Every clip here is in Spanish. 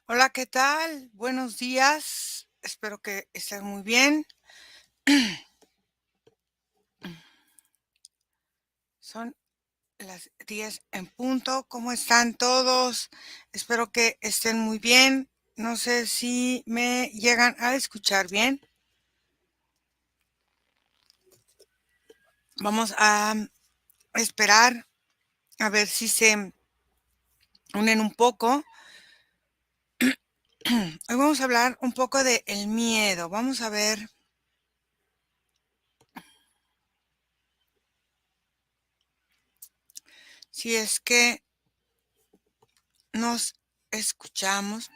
Hola, ¿qué tal? Buenos días. Espero que estén muy bien. Son las 10 en punto. ¿Cómo están todos? Espero que estén muy bien. No sé si me llegan a escuchar bien. Vamos a esperar a ver si se unen un poco. Hoy vamos a hablar un poco de el miedo. Vamos a ver si es que nos escuchamos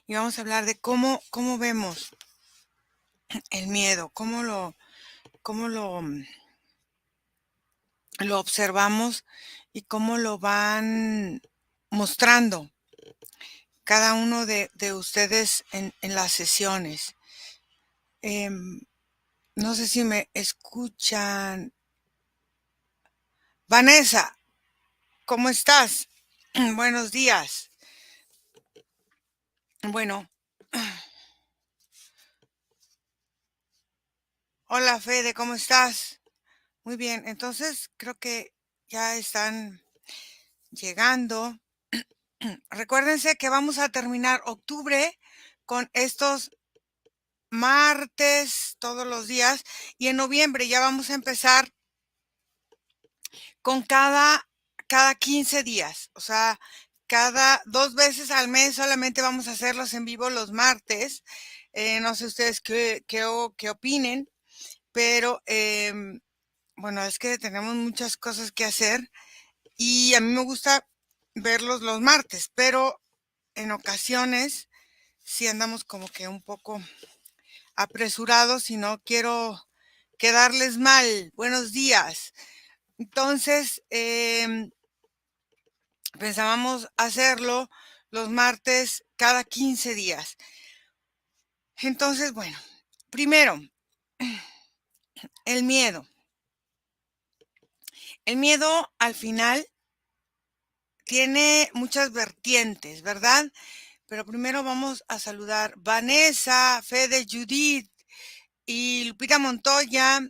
y vamos a hablar de cómo vemos el miedo, cómo lo observamos y cómo lo van mostrando cada uno de ustedes en las sesiones. Em, no sé si me escuchan. Vanessa, ¿cómo estás? Buenos días. Bueno, hola Fede, ¿cómo estás? Muy bien, entonces creo que ya están llegando. Recuérdense que vamos a terminar octubre con estos martes todos los días y en noviembre ya vamos a empezar con cada 15 días, o sea, cada 2 veces al mes solamente vamos a hacerlos en vivo los martes. No sé ustedes qué opinen, pero, bueno, es que tenemos muchas cosas que hacer y a mí me gusta verlos los martes, pero en ocasiones sí andamos como que un poco apresurados y no quiero quedarles mal. Buenos días. Entonces, pensábamos hacerlo los martes cada 15 días. Entonces, bueno, primero, el miedo. El miedo al final tiene muchas vertientes, ¿verdad? Pero primero vamos a saludar Vanessa, Fede, Judith y Lupita Montoya,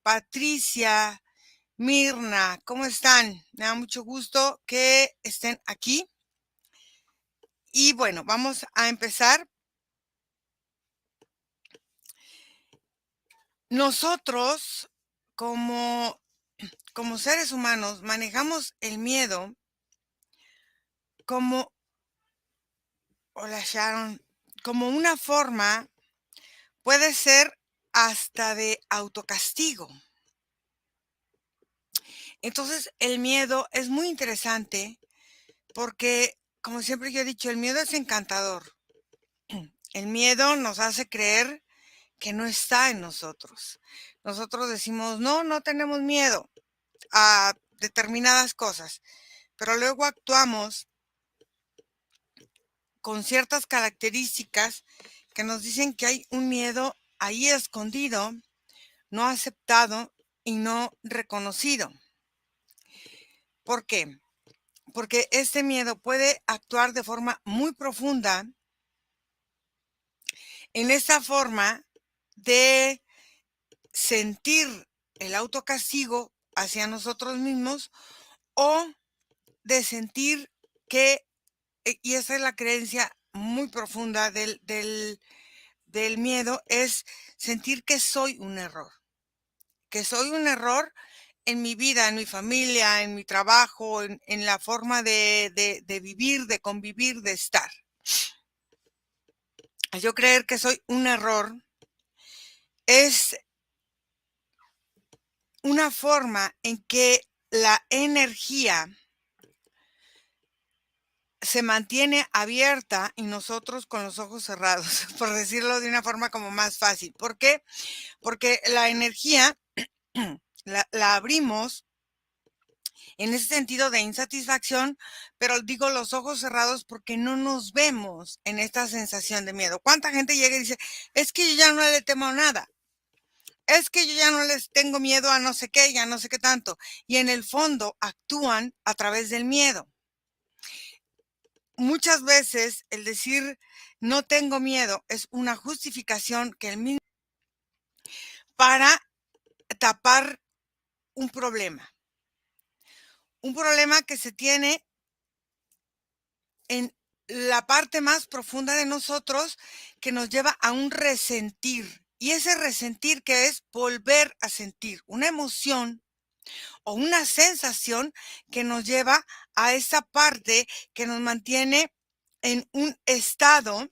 Patricia, Mirna, ¿cómo están? Me da mucho gusto que estén aquí. Y bueno, vamos a empezar. Nosotros, como, como seres humanos, manejamos el miedo como, hola Sharon, como una forma, puede ser hasta de autocastigo. Entonces, el miedo es muy interesante porque, como siempre yo he dicho, el miedo es encantador. El miedo nos hace creer que no está en nosotros. Nosotros decimos, no, no tenemos miedo a determinadas cosas, pero luego actuamos con ciertas características que nos dicen que hay un miedo ahí escondido, no aceptado y no reconocido. ¿Por qué? Porque este miedo puede actuar de forma muy profunda en esa forma de sentir el autocastigo hacia nosotros mismos o de sentir que, y esa es la creencia muy profunda del miedo, es sentir que soy un error en mi vida, en mi familia, en mi trabajo, en la forma de vivir, de convivir, de estar. Yo creer que soy un error es una forma en que la energía se mantiene abierta y nosotros con los ojos cerrados, por decirlo de una forma como más fácil. ¿Por qué? Porque la energía la abrimos en ese sentido de insatisfacción, pero digo los ojos cerrados porque no nos vemos en esta sensación de miedo. ¿Cuánta gente llega y dice, es que yo ya no le temo nada? Es que yo ya no les tengo miedo a no sé qué, ya no sé qué tanto. Y en el fondo actúan a través del miedo. muchas veces el decir no tengo miedo es una justificación que el mismo para tapar un problema que se tiene en la parte más profunda de nosotros que nos lleva a un resentir. Y ese resentir que es volver a sentir una emoción o una sensación que nos lleva a esa parte que nos mantiene en un estado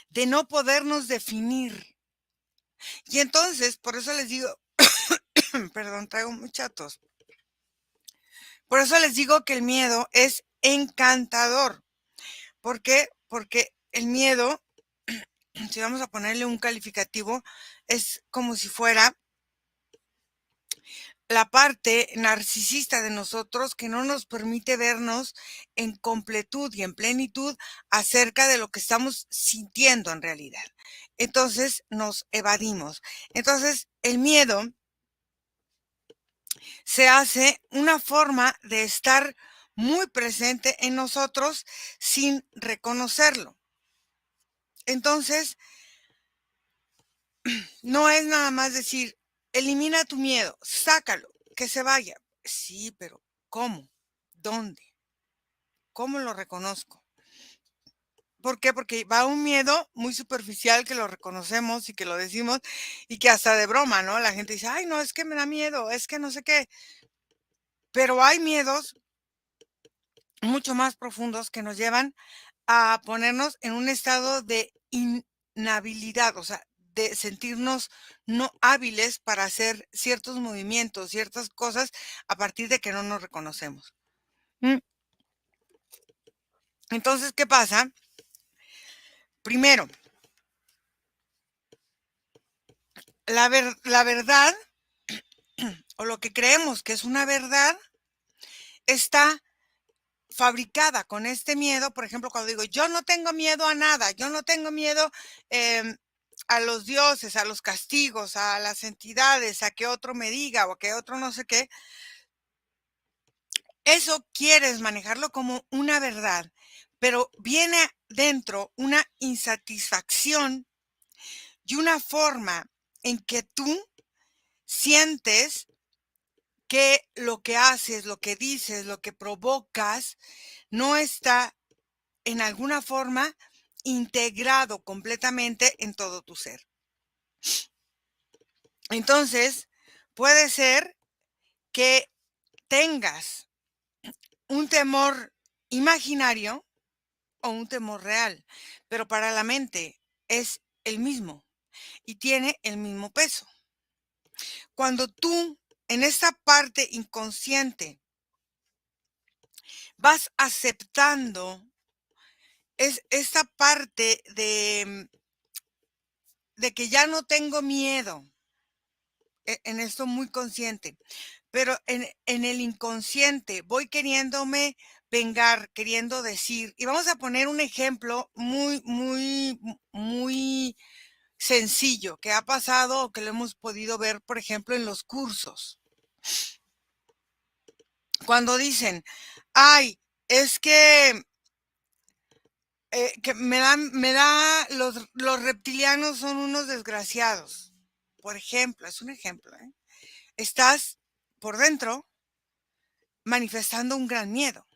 de no podernos definir. Y entonces, por eso les digo, perdón, traigo mucha tos. Por eso les digo que el miedo es encantador. ¿Por qué? Porque el miedo, si vamos a ponerle un calificativo, es como si fuera la parte narcisista de nosotros que no nos permite vernos en completud y en plenitud acerca de lo que estamos sintiendo en realidad. Entonces nos evadimos. Entonces el miedo se hace una forma de estar muy presente en nosotros sin reconocerlo. Entonces, no es nada más decir, elimina tu miedo, sácalo, que se vaya. Sí, pero ¿cómo? ¿Dónde? ¿Cómo lo reconozco? ¿Por qué? Porque va un miedo muy superficial que lo reconocemos y que lo decimos y que hasta de broma, ¿no? La gente dice, ay, no, es que me da miedo, es que no sé qué. Pero hay miedos mucho más profundos que nos llevan a ponernos en un estado de inhabilidad, o sea, de sentirnos no hábiles para hacer ciertos movimientos, ciertas cosas a partir de que no nos reconocemos. Mm, Entonces, ¿qué pasa? Primero, la verdad o lo que creemos que es una verdad está fabricada con este miedo. Por ejemplo, cuando digo, yo no tengo miedo a nada, yo no tengo miedo a los dioses, a los castigos, a las entidades, a que otro me diga o a que otro no sé qué, eso quieres manejarlo como una verdad, pero viene dentro una insatisfacción y una forma en que tú sientes que lo que haces, lo que dices, lo que provocas, no está en alguna forma integrado completamente en todo tu ser. Entonces, puede ser que tengas un temor imaginario o un temor real, pero para la mente es el mismo y tiene el mismo peso. Cuando tú en esta parte inconsciente vas aceptando es esta parte de que ya no tengo miedo, en esto muy consciente, pero en el inconsciente voy queriéndome vengar, queriendo decir, y vamos a poner un ejemplo muy sencillo que ha pasado o que lo hemos podido ver, por ejemplo, en los cursos. Cuando dicen, ay, es que los reptilianos son unos desgraciados. Por ejemplo, es un ejemplo, ¿eh? Estás por dentro manifestando un gran miedo.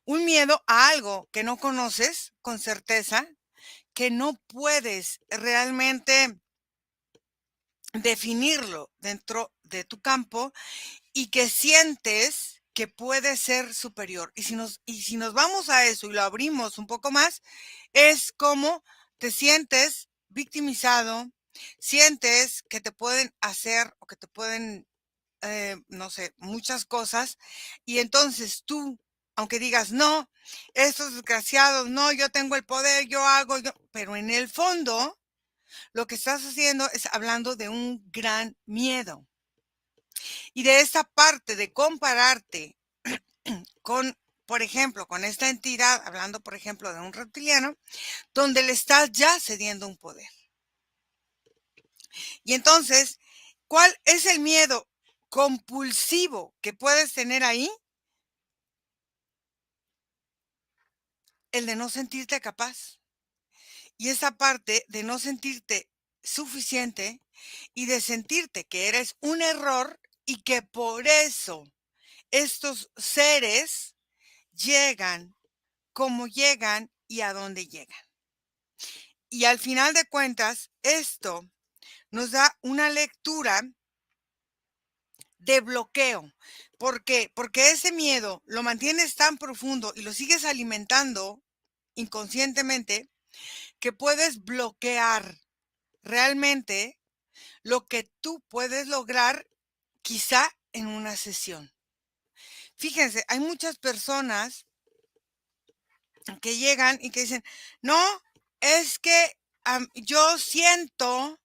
Un miedo a algo que no conoces con certeza, que no puedes realmente definirlo dentro de tu campo y que sientes que puede ser superior. Y si nos vamos a eso y lo abrimos un poco más, es como te sientes victimizado, sientes que te pueden hacer o que te pueden no sé, muchas cosas. Y entonces tú, aunque digas, no, estos desgraciados, no, yo tengo el poder, yo hago, yo, pero en el fondo, lo que estás haciendo es hablando de un gran miedo. Y de esa parte de compararte con, por ejemplo, con esta entidad, hablando, por ejemplo, de un reptiliano, donde le estás ya cediendo un poder. Y entonces, ¿cuál es el miedo compulsivo que puedes tener ahí? el de no sentirte capaz. Y esa parte de no sentirte suficiente y de sentirte que eres un error y que por eso estos seres llegan como llegan y a dónde llegan. Y al final de cuentas, esto nos da una lectura de bloqueo. ¿Por qué? Porque ese miedo lo mantienes tan profundo y lo sigues alimentando inconscientemente que puedes bloquear realmente lo que tú puedes lograr quizá en una sesión. Fíjense, hay muchas personas que llegan y que dicen, no, es que yo siento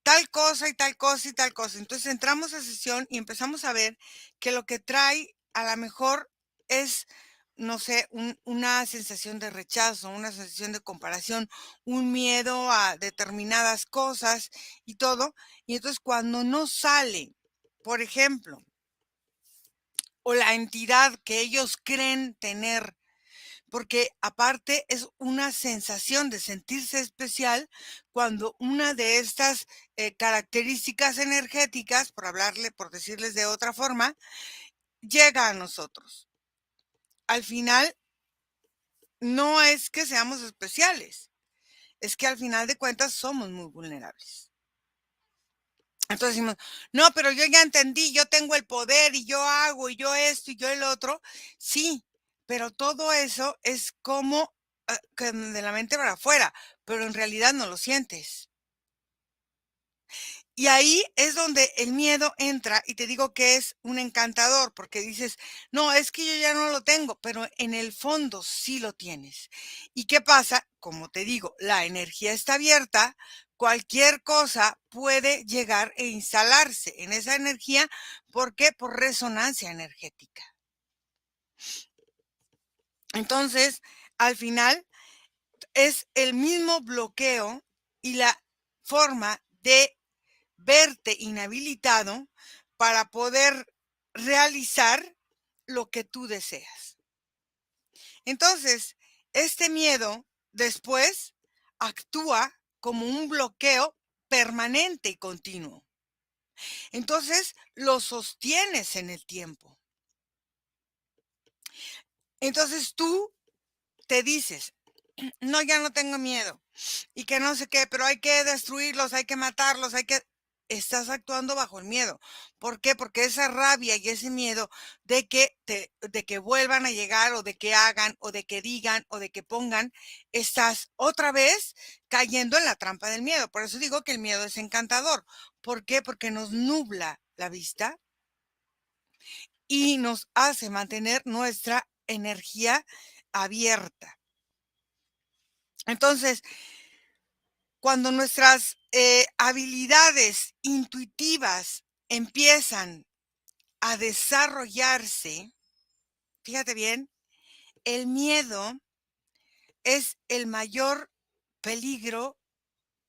tal cosa y tal cosa y tal cosa. Entonces entramos a sesión y empezamos a ver que lo que trae a lo mejor es, no sé, una sensación de rechazo, una sensación de comparación, un miedo a determinadas cosas y todo. Y entonces cuando no sale, por ejemplo, o la entidad que ellos creen tener, porque aparte es una sensación de sentirse especial cuando una de estas características energéticas, por decirles de otra forma, llega a nosotros. Al final, no es que seamos especiales, es que al final de cuentas somos muy vulnerables. Entonces decimos, no, pero yo ya entendí, yo tengo el poder y yo hago y yo esto y yo el otro. Sí, pero todo eso es como que de la mente para afuera, pero en realidad no lo sientes. Y ahí es donde el miedo entra y te digo que es un encantador, porque dices, no, es que yo ya no lo tengo, pero en el fondo sí lo tienes. ¿Y qué pasa? Como te digo, la energía está abierta, cualquier cosa puede llegar e instalarse en esa energía. ¿Por qué? Por resonancia energética. Entonces, al final es el mismo bloqueo y la forma de verte inhabilitado para poder realizar lo que tú deseas. Entonces, este miedo después actúa como un bloqueo permanente y continuo. Entonces, lo sostienes en el tiempo. Entonces tú te dices, no, ya no tengo miedo y que no sé qué, pero hay que destruirlos, hay que matarlos, hay que... Estás actuando bajo el miedo. ¿Por qué? Porque esa rabia y ese miedo de que vuelvan a llegar o de que hagan o de que digan o de que pongan, estás otra vez cayendo en la trampa del miedo. Por eso digo que el miedo es encantador. ¿Por qué? Porque nos nubla la vista y nos hace mantener nuestra energía abierta. Entonces, cuando nuestras habilidades intuitivas empiezan a desarrollarse, fíjate bien, el miedo es el mayor peligro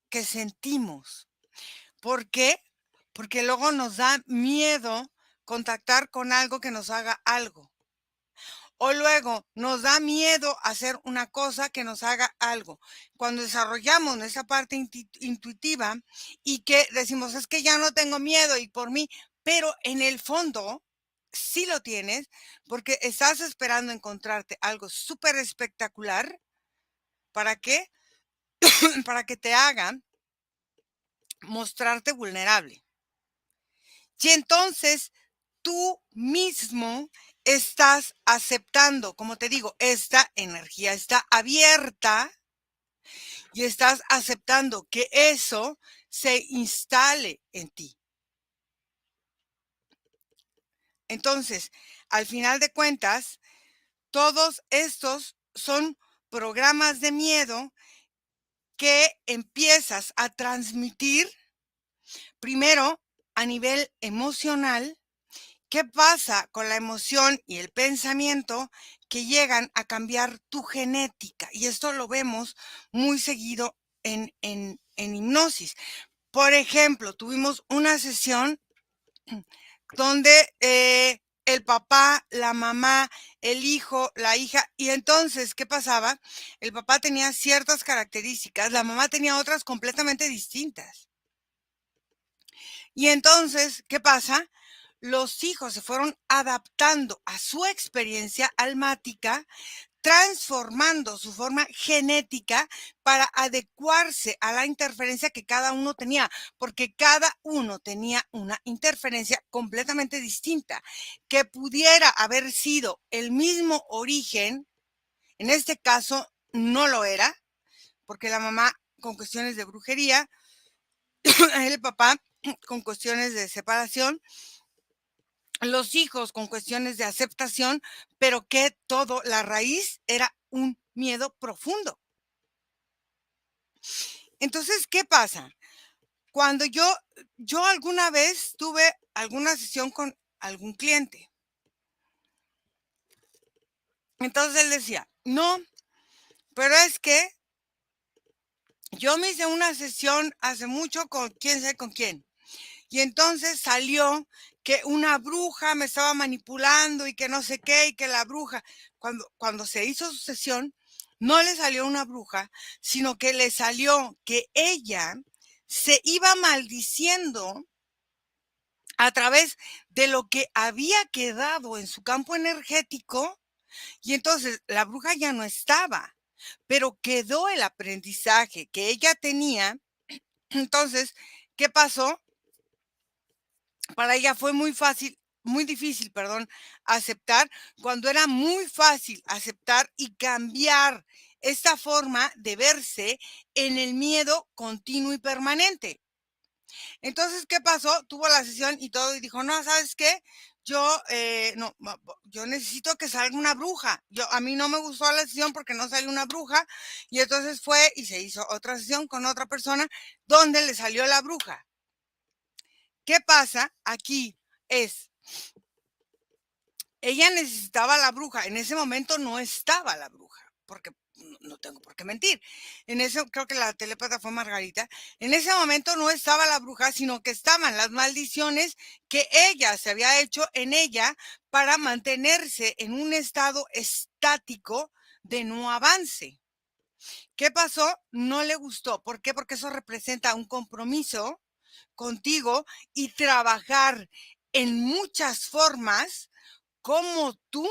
que sentimos. ¿Por qué? Porque luego nos da miedo contactar con algo que nos haga algo. O luego nos da miedo hacer una cosa que nos haga algo. Cuando desarrollamos esa parte intuitiva y que decimos, es que ya no tengo miedo y por mí, pero en el fondo sí lo tienes porque estás esperando encontrarte algo súper espectacular. ¿Para qué? Para que te hagan mostrarte vulnerable. Y entonces tú mismo estás aceptando, como te digo, esta energía está abierta y estás aceptando que eso se instale en ti. Entonces, al final de cuentas, todos estos son programas de miedo que empiezas a transmitir primero a nivel emocional. ¿Qué pasa con la emoción y el pensamiento que llegan a cambiar tu genética? Y esto lo vemos muy seguido en hipnosis. Por ejemplo, tuvimos una sesión donde el papá, la mamá el hijo, la hija. Y entonces, ¿qué pasaba? El papá tenía ciertas características, la mamá tenía otras completamente distintas. Y entonces, ¿qué pasa? Los hijos se fueron adaptando a su experiencia almática, transformando su forma genética para adecuarse a la interferencia que cada uno tenía, porque cada uno tenía una interferencia completamente distinta, que pudiera haber sido el mismo origen. En este caso no lo era, porque la mamá con cuestiones de brujería, el papá con cuestiones de separación, los hijos con cuestiones de aceptación, pero que todo, la raíz era un miedo profundo. Entonces, ¿qué pasa? Cuando yo alguna vez tuve alguna sesión con algún cliente, entonces él decía, no, pero es que yo me hice una sesión hace mucho con quién sabe con quién. Y entonces salió que una bruja me estaba manipulando y que no sé qué, y que la bruja, cuando se hizo su sesión, no le salió una bruja, sino que le salió que ella se iba maldiciendo a través de lo que había quedado en su campo energético, y entonces la bruja ya no estaba, pero quedó el aprendizaje que ella tenía. Entonces, ¿qué pasó? Para ella fue muy fácil, muy difícil, perdón, aceptar, cuando era muy fácil aceptar y cambiar esta forma de verse en el miedo continuo y permanente. Entonces, ¿qué pasó? Tuvo la sesión y todo y dijo, no, ¿sabes qué? Yo, no, yo necesito que salga una bruja. A mí no me gustó la sesión porque no salió una bruja, y entonces fue y se hizo otra sesión con otra persona donde le salió la bruja. ¿Qué pasa aquí? Es, ella necesitaba la bruja, en ese momento no estaba la bruja, porque no tengo por qué mentir. En eso creo que la telépata fue Margarita. En ese momento no estaba la bruja, sino que estaban las maldiciones que ella se había hecho en ella para mantenerse en un estado estático de no avance. ¿Qué pasó? No le gustó. ¿Por qué? Porque eso representa un compromiso contigo y trabajar en muchas formas cómo tú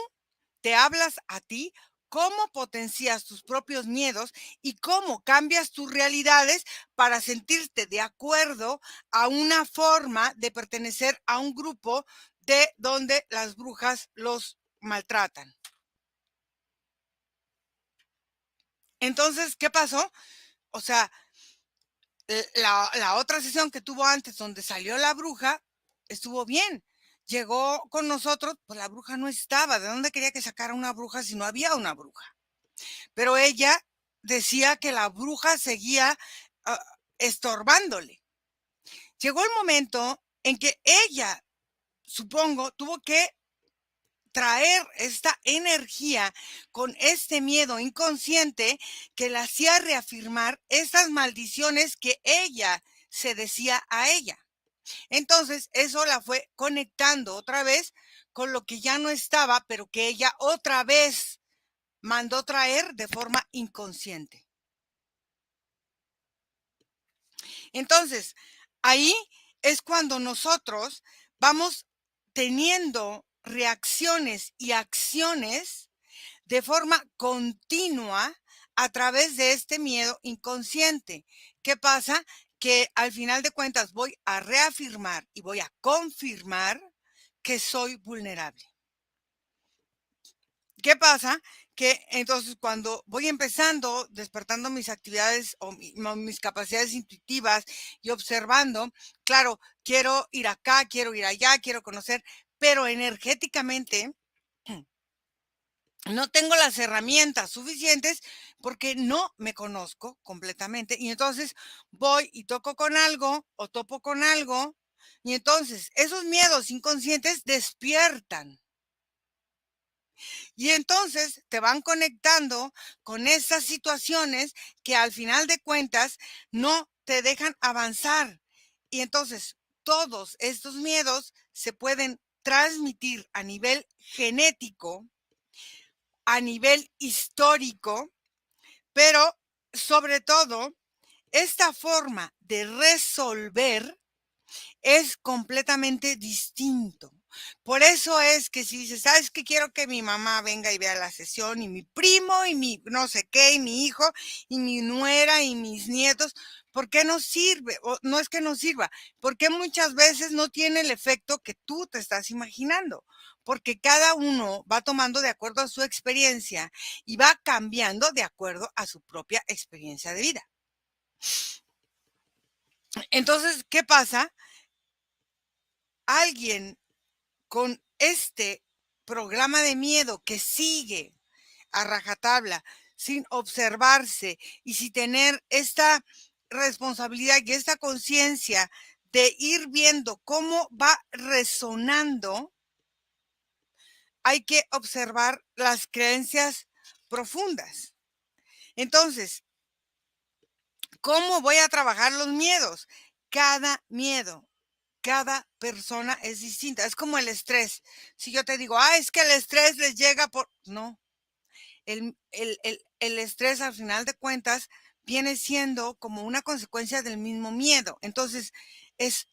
te hablas a ti, cómo potencias tus propios miedos y cómo cambias tus realidades para sentirte de acuerdo a una forma de pertenecer a un grupo de donde las brujas los maltratan. Entonces, ¿qué pasó? O sea, la otra sesión que tuvo antes, donde salió la bruja, estuvo bien. Llegó con nosotros, pues la bruja no estaba. ¿De dónde quería que sacara una bruja si no había una bruja? Pero ella decía que la bruja seguía ah, estorbándole. Llegó el momento en que ella, supongo, tuvo que traer esta energía con este miedo inconsciente que la hacía reafirmar estas maldiciones que ella se decía a ella. Entonces, eso la fue conectando otra vez con lo que ya no estaba, pero que ella otra vez mandó traer de forma inconsciente. Entonces, ahí es cuando nosotros vamos teniendo reacciones y acciones de forma continua a través de este miedo inconsciente. ¿Qué pasa? Que al final de cuentas voy a reafirmar y voy a confirmar que soy vulnerable. ¿Qué pasa? Que entonces cuando voy empezando, despertando mis actividades o mis capacidades intuitivas y observando, claro, quiero ir acá, quiero ir allá, quiero conocer, pero energéticamente no tengo las herramientas suficientes porque no me conozco completamente. Y entonces voy y toco con algo o topo con algo, y entonces esos miedos inconscientes despiertan. Y entonces te van conectando con esas situaciones que al final de cuentas no te dejan avanzar. Y entonces todos estos miedos se pueden transmitir a nivel genético a nivel histórico, pero sobre todo, esta forma de resolver es completamente distinto. Por eso es que si dices: "¿Sabes qué? Quiero que mi mamá venga y vea la sesión, y mi primo, y mi no sé qué, y mi hijo, y mi nuera, y mis nietos", ¿por qué no sirve? O no es que no sirva, porque muchas veces no tiene el efecto que tú te estás imaginando, porque cada uno va tomando de acuerdo a su experiencia y va cambiando de acuerdo a su propia experiencia de vida. Entonces, ¿qué pasa? Alguien con este programa de miedo que sigue a rajatabla, sin observarse y sin tener esta responsabilidad y esta conciencia de ir viendo cómo va resonando, hay que observar las creencias profundas. Entonces, ¿cómo voy a trabajar los miedos? Cada miedo, cada persona es distinta. Es como el estrés. Si yo te digo, es que el estrés les llega por... No, el estrés al final de cuentas viene siendo como una consecuencia del mismo miedo. Entonces,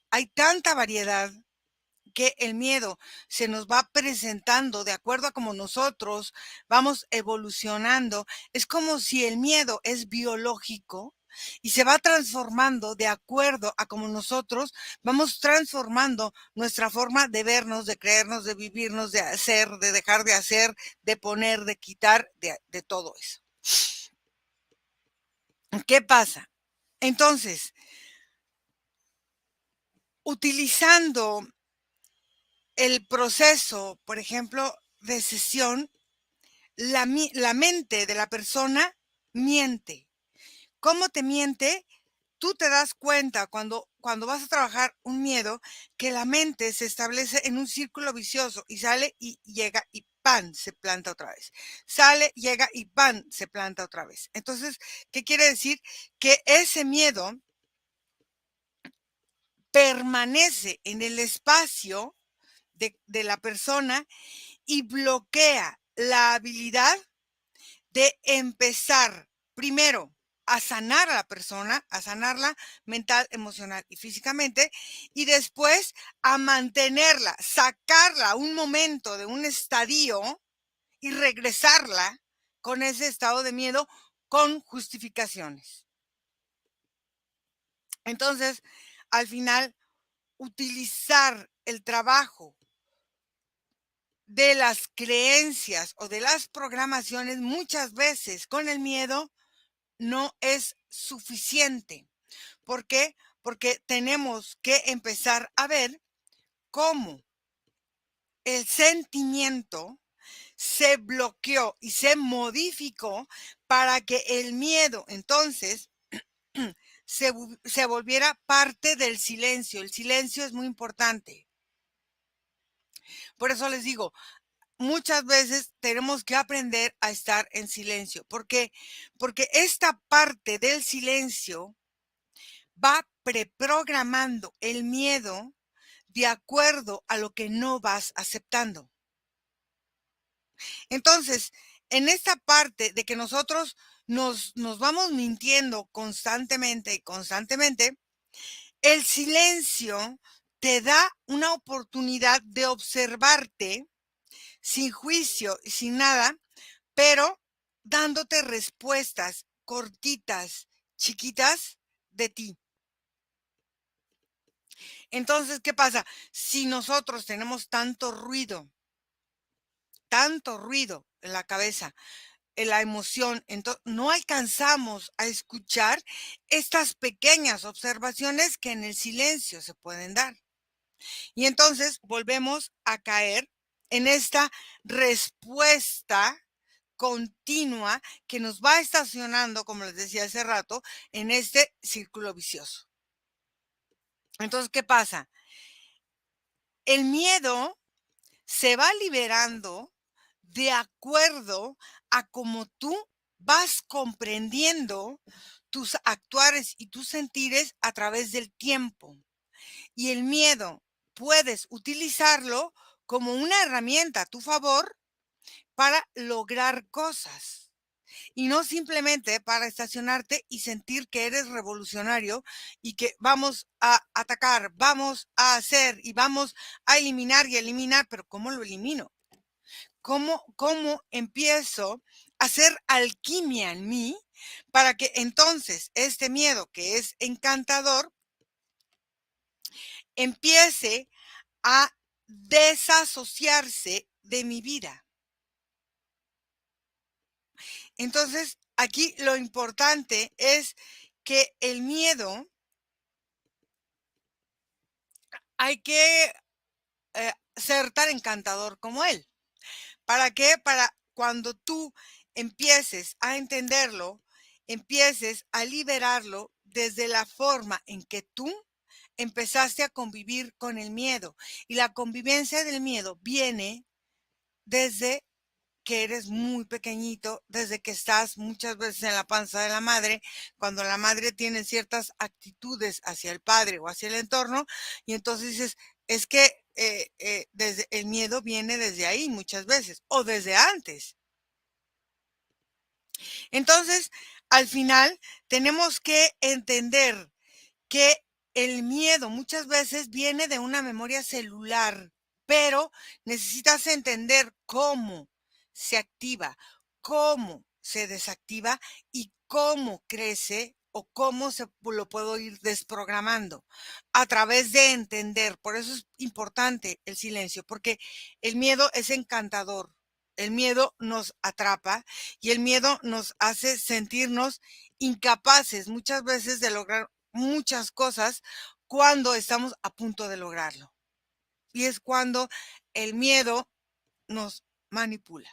hay tanta variedad que el miedo se nos va presentando de acuerdo a como nosotros vamos evolucionando. Es como si el miedo es biológico y se va transformando de acuerdo a como nosotros vamos transformando nuestra forma de vernos, de creernos, de vivirnos, de hacer, de dejar de hacer, de poner, de quitar, de todo eso. ¿Qué pasa? Entonces, utilizando el proceso, por ejemplo, de sesión, la mente de la persona miente. ¿Cómo te miente? Tú te das cuenta cuando vas a trabajar un miedo que la mente se establece en un círculo vicioso y sale y llega y ¡pan! Se planta otra vez. Sale, llega y ¡pan! Se planta otra vez. Entonces, ¿qué quiere decir? Que ese miedo permanece en el espacio de la persona y bloquea la habilidad de empezar primero a sanar a la persona, a sanarla mental, emocional y físicamente, y después a mantenerla, sacarla un momento de un estadio y regresarla con ese estado de miedo con justificaciones. Entonces, al final, utilizar el trabajo de las creencias o de las programaciones muchas veces con el miedo no es suficiente. ¿Por qué? Porque tenemos que empezar a ver cómo el sentimiento se bloqueó y se modificó para que el miedo entonces se volviera parte del silencio. El silencio es muy importante. Por eso les digo, muchas veces tenemos que aprender a estar en silencio. ¿Por qué? Porque esta parte del silencio va preprogramando el miedo de acuerdo a lo que no vas aceptando. Entonces, en esta parte de que nosotros nos vamos mintiendo constantemente y constantemente, el silencio te da una oportunidad de observarte sin juicio y sin nada, pero dándote respuestas cortitas, chiquitas de ti. Entonces, ¿qué pasa? Si nosotros tenemos tanto ruido en la cabeza, en la emoción, no alcanzamos a escuchar estas pequeñas observaciones que en el silencio se pueden dar. Y entonces volvemos a caer en esta respuesta continua que nos va estacionando, como les decía hace rato, en este círculo vicioso. Entonces, ¿qué pasa? El miedo se va liberando de acuerdo a cómo tú vas comprendiendo tus actuares y tus sentires a través del tiempo. Y el miedo puedes utilizarlo como una herramienta a tu favor para lograr cosas. Y no simplemente para estacionarte y sentir que eres revolucionario y que vamos a atacar, vamos a hacer y vamos a eliminar y eliminar, pero ¿cómo lo elimino? ¿Cómo empiezo a hacer alquimia en mí para que entonces este miedo que es encantador empiece a desasociarse de mi vida? Entonces, aquí lo importante es que el miedo hay que ser tan encantador como él. ¿Para qué? Para cuando tú empieces a entenderlo, empieces a liberarlo desde la forma en que tú empezaste a convivir con el miedo. Y la convivencia del miedo viene desde que eres muy pequeñito, desde que estás muchas veces en la panza de la madre, cuando la madre tiene ciertas actitudes hacia el padre o hacia el entorno, y entonces dices, es que desde el miedo viene desde ahí muchas veces, o desde antes. Entonces, al final, tenemos que entender que el miedo muchas veces viene de una memoria celular, pero necesitas entender cómo se activa, cómo se desactiva y cómo crece o cómo lo puedo ir desprogramando a través de entender. Por eso es importante el silencio, porque el miedo es encantador. El miedo nos atrapa y el miedo nos hace sentirnos incapaces muchas veces de lograr muchas cosas cuando estamos a punto de lograrlo. Y es cuando el miedo nos manipula.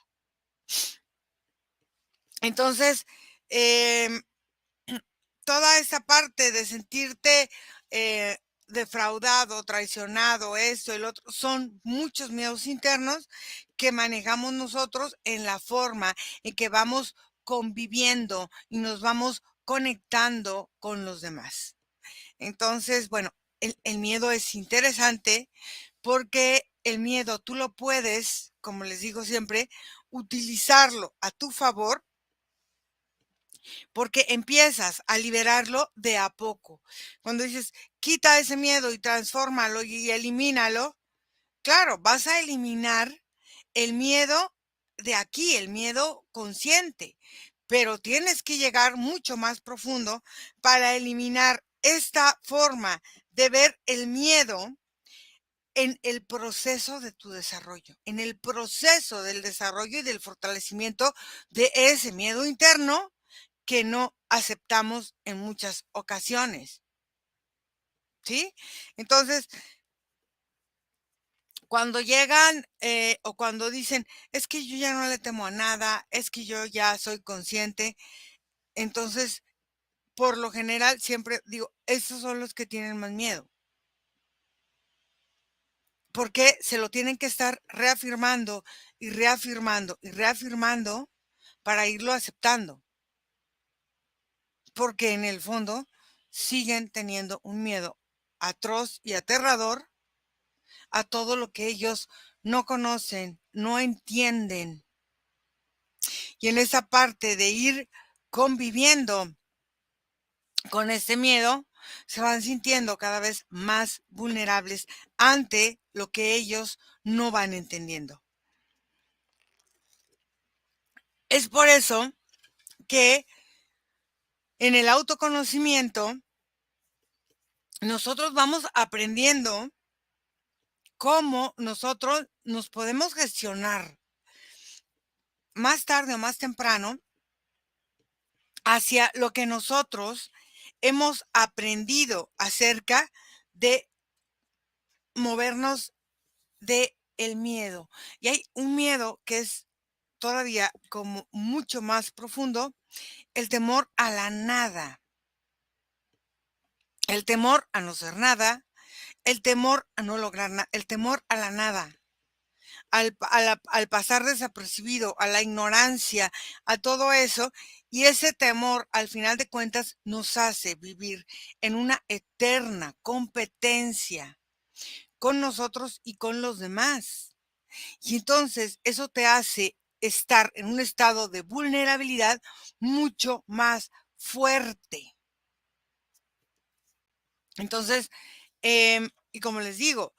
Entonces, em, toda esa parte de sentirte defraudado, traicionado, esto, el otro, son muchos miedos internos que manejamos nosotros en la forma en que vamos conviviendo y nos vamos conectando con los demás. Entonces, bueno, el miedo es interesante porque el miedo tú lo puedes, como les digo siempre, utilizarlo a tu favor porque empiezas a liberarlo de a poco. Cuando dices, quita ese miedo y transfórmalo y elimínalo, claro, vas a eliminar el miedo de aquí, el miedo consciente, pero tienes que llegar mucho más profundo para eliminar esta forma de ver el miedo en el proceso de tu desarrollo, en el proceso del desarrollo y del fortalecimiento de ese miedo interno que no aceptamos en muchas ocasiones, ¿sí? Entonces, cuando llegan o cuando dicen, es que yo ya no le temo a nada, es que yo ya soy consciente, entonces, por lo general, siempre digo, esos son los que tienen más miedo, porque se lo tienen que estar reafirmando y reafirmando y reafirmando para irlo aceptando, porque en el fondo siguen teniendo un miedo atroz y aterrador a todo lo que ellos no conocen, no entienden. Y en esa parte de ir conviviendo con este miedo, se van sintiendo cada vez más vulnerables ante lo que ellos no van entendiendo. Es por eso que en el autoconocimiento nosotros vamos aprendiendo cómo nosotros nos podemos gestionar más tarde o más temprano hacia lo que nosotros hemos aprendido acerca de movernos de el miedo. Y hay un miedo que es todavía como mucho más profundo, el temor a la nada, el temor a no ser nada, el temor a no lograr nada, el temor a la nada. Al pasar desapercibido, a la ignorancia, a todo eso, y ese temor, al final de cuentas, nos hace vivir en una eterna competencia con nosotros y con los demás. Y entonces eso te hace estar en un estado de vulnerabilidad mucho más fuerte. Entonces, y como les digo,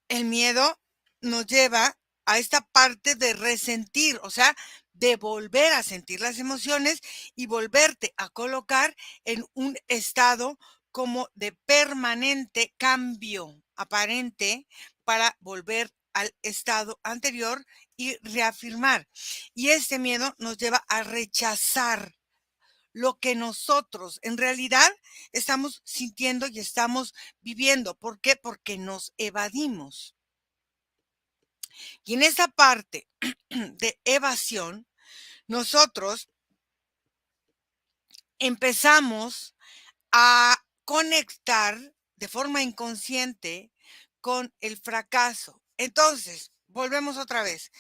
el miedo nos lleva a esta parte de resentir, o sea, de volver a sentir las emociones y volverte a colocar en un estado como de permanente cambio aparente para volver al estado anterior y reafirmar. Y este miedo nos lleva a rechazar lo que nosotros en realidad estamos sintiendo y estamos viviendo. ¿Por qué? Porque nos evadimos. Y en esa parte de evasión, nosotros empezamos a conectar de forma inconsciente con el fracaso. Entonces, volvemos otra vez.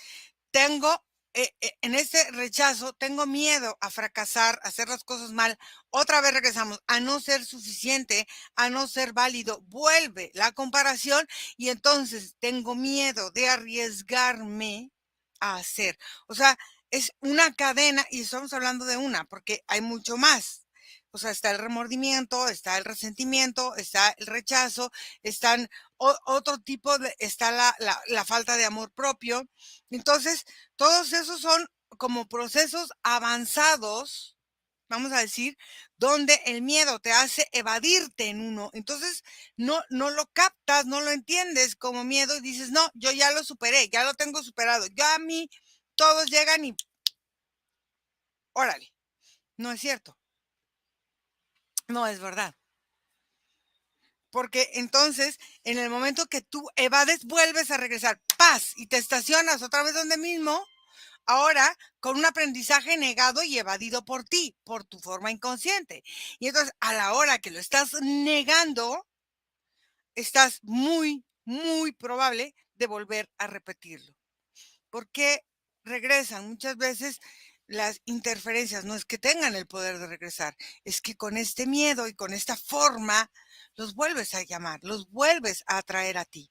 Tengo, en ese rechazo, tengo miedo a fracasar, a hacer las cosas mal. Otra vez regresamos a no ser suficiente, a no ser válido. Vuelve la comparación y entonces tengo miedo de arriesgarme a hacer. O sea, es una cadena y estamos hablando de una, porque hay mucho más. O sea, está el remordimiento, está el resentimiento, está el rechazo, están otro tipo de, está la falta de amor propio. Entonces, todos esos son como procesos avanzados, vamos a decir, donde el miedo te hace evadirte en uno. Entonces, no lo captas, no lo entiendes como miedo y dices, no, yo ya lo superé, ya lo tengo superado. Ya a mí todos llegan y órale, no es cierto, no es verdad. Porque entonces, en el momento que tú evades, vuelves a regresar, paz, y te estacionas otra vez donde mismo. Ahora, con un aprendizaje negado y evadido por ti, por tu forma inconsciente. Y entonces, a la hora que lo estás negando, estás muy, muy probable de volver a repetirlo. Porque regresan muchas veces las interferencias. No es que tengan el poder de regresar, es que con este miedo y con esta forma los vuelves a llamar, los vuelves a atraer a ti.